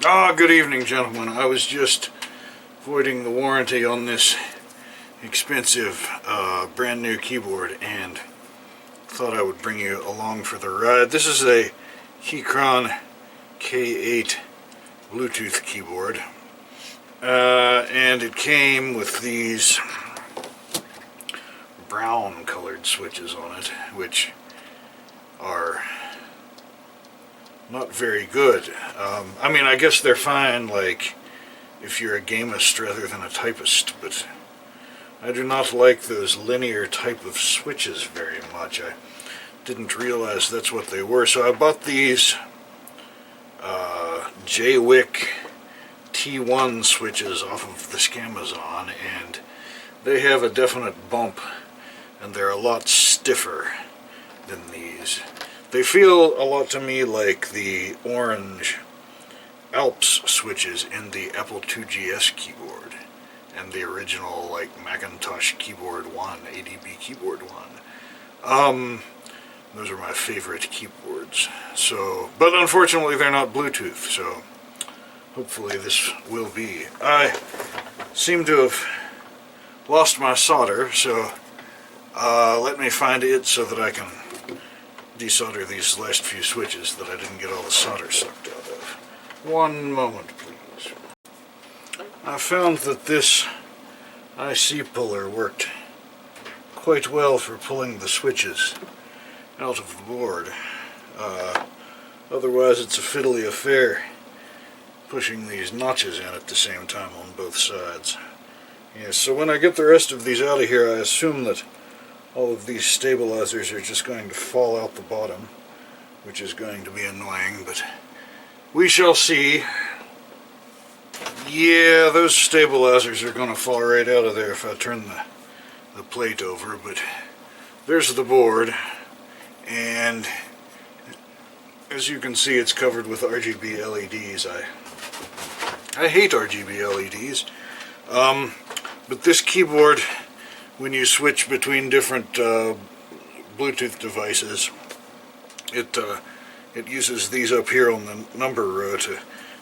Good evening, gentlemen. I was just voiding the warranty on this expensive brand new keyboard and thought I would bring you along for the ride. This is a Keychron K8 Bluetooth keyboard, and it came with these brown colored switches on it, which are not very good. I mean, I guess they're fine, like, if you're a gamist rather than a typist, but I do not like those linear type of switches very much. I didn't realize that's what they were, so I bought these Jwick T1 switches off of the Scamazon, and they have a definite bump, and they're a lot stiffer than these. They feel a lot to me like the orange Alps switches in the Apple IIgs keyboard and the original, like, Macintosh Keyboard 1, ADB Keyboard 1. Those are my favorite keyboards. So, but unfortunately they're not Bluetooth, so hopefully this will be. I seem to have lost my solder, so let me find it so that I can desolder these last few switches that I didn't get all the solder sucked out of. One moment, please. I found that this IC puller worked quite well for pulling the switches out of the board. Otherwise it's a fiddly affair pushing these notches in at the same time on both sides. Yeah, so when I get the rest of these out of here, I assume that all of these stabilizers are just going to fall out the bottom, which is going to be annoying, but we shall see. Yeah, those stabilizers are going to fall right out of there if I turn the plate over, but there's the board, and as you can see, it's covered with RGB LEDs. I hate RGB LEDs, but this keyboard, when you switch between different Bluetooth devices, it uses these up here on the number row to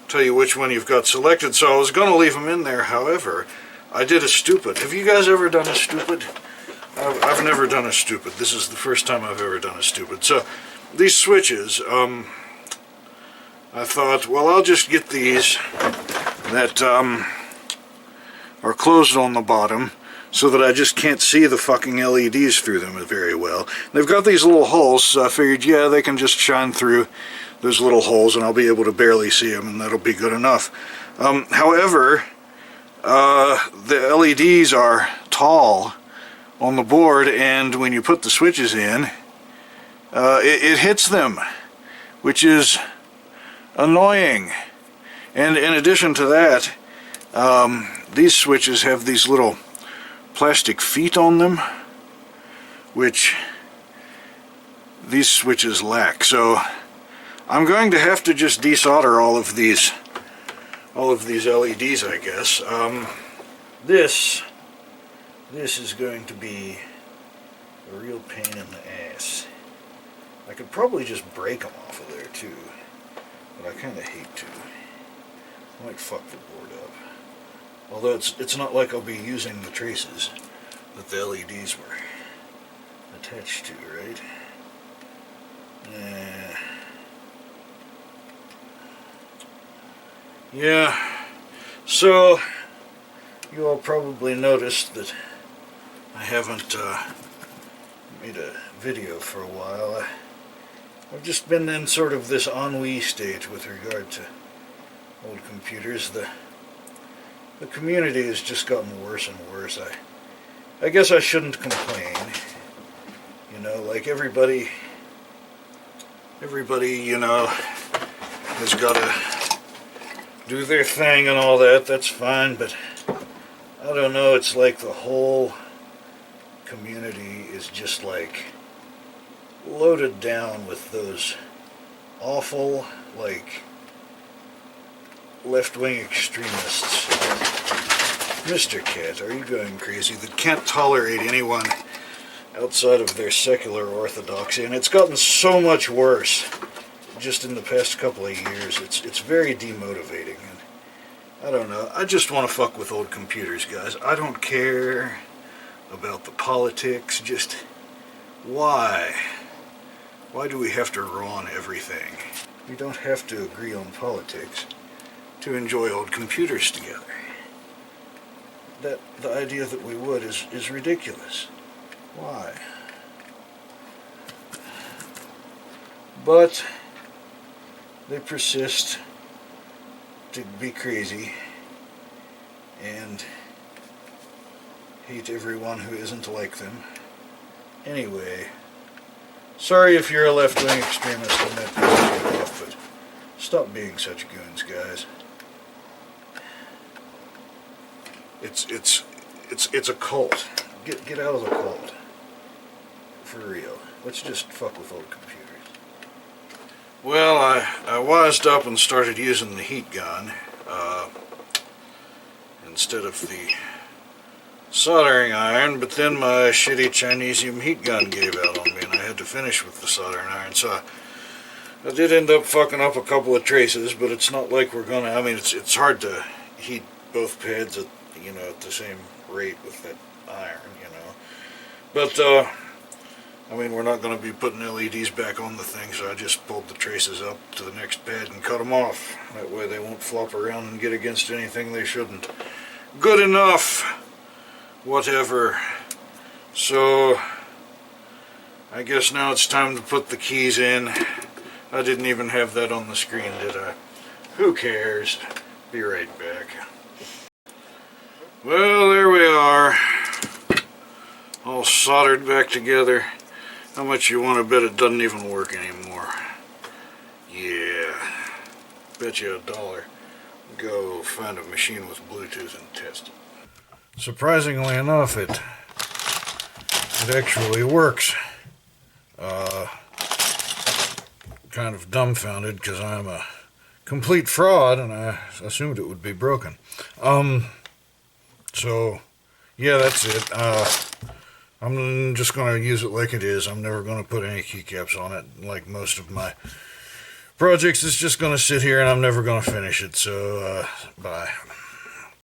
tell you which one you've got selected. So I was going to leave them in there, however, I did a stupid. Have you guys ever done a stupid? I've never done a stupid. This is the first time I've ever done a stupid. So these switches, I thought, well, I'll just get these that are closed on the bottom, so that I just can't see the fucking LEDs through them very well. They've got these little holes, so I figured, yeah, they can just shine through those little holes and I'll be able to barely see them, and that'll be good enough. However, the LEDs are tall on the board, and when you put the switches in, it hits them, which is annoying. And in addition to that, these switches have these little plastic feet on them, which these switches lack. So I'm going to have to just desolder all of these LEDs, I guess. This is going to be a real pain in the ass. I could probably just break them off of there too, but I kind of hate to. I might fuck the board up. Although it's not like I'll be using the traces that the LEDs were attached to, right? Yeah, so you all probably noticed that I haven't made a video for a while. I've just been in sort of this ennui stage with regard to old computers. The community has just gotten worse and worse. I guess I shouldn't complain. You know, like everybody, you know, has got to do their thing and all that. That's fine, but I don't know, it's like the whole community is just like loaded down with those awful, like, left-wing extremists. Mr. Cat, are you going crazy? That can't tolerate anyone outside of their secular orthodoxy, and it's gotten so much worse just in the past couple of years, it's very demotivating. And I don't know. I just want to fuck with old computers, guys. I don't care about the politics. Just why? Why do we have to ruin everything? We don't have to agree on politics to enjoy old computers together. The idea that we would is ridiculous. Why? But they persist to be crazy and hate everyone who isn't like them. Anyway, sorry if you're a left-wing extremist and that pisses you off, but stop being such goons, guys. It's a cult. Get out of the cult. For real. Let's just fuck with old computers. Well, I wised up and started using the heat gun instead of the soldering iron, but then my shitty Chinesium heat gun gave out on me and I had to finish with the soldering iron, so I did end up fucking up a couple of traces, but it's not like we're gonna, I mean, it's hard to heat both pads at, at the same rate with that iron, but I mean, we're not going to be putting LEDs back on the thing, so I just pulled the traces up to the next pad and cut them off. That way they won't flop around and get against anything they shouldn't. Good enough. Whatever. So, I guess now it's time to put the keys in. I didn't even have that on the screen, did I? Who cares? Be right back. Well, there we are. All soldered back together. How much you want to bet it doesn't even work anymore? Yeah. Bet you $1. Go find a machine with Bluetooth and test it. Surprisingly enough, it actually works. Kind of dumbfounded because I'm a complete fraud and I assumed it would be broken. So, yeah, that's it. I'm just going to use it like it is. I'm never going to put any keycaps on it. Like most of my projects, it's just going to sit here and I'm never going to finish it. So, bye.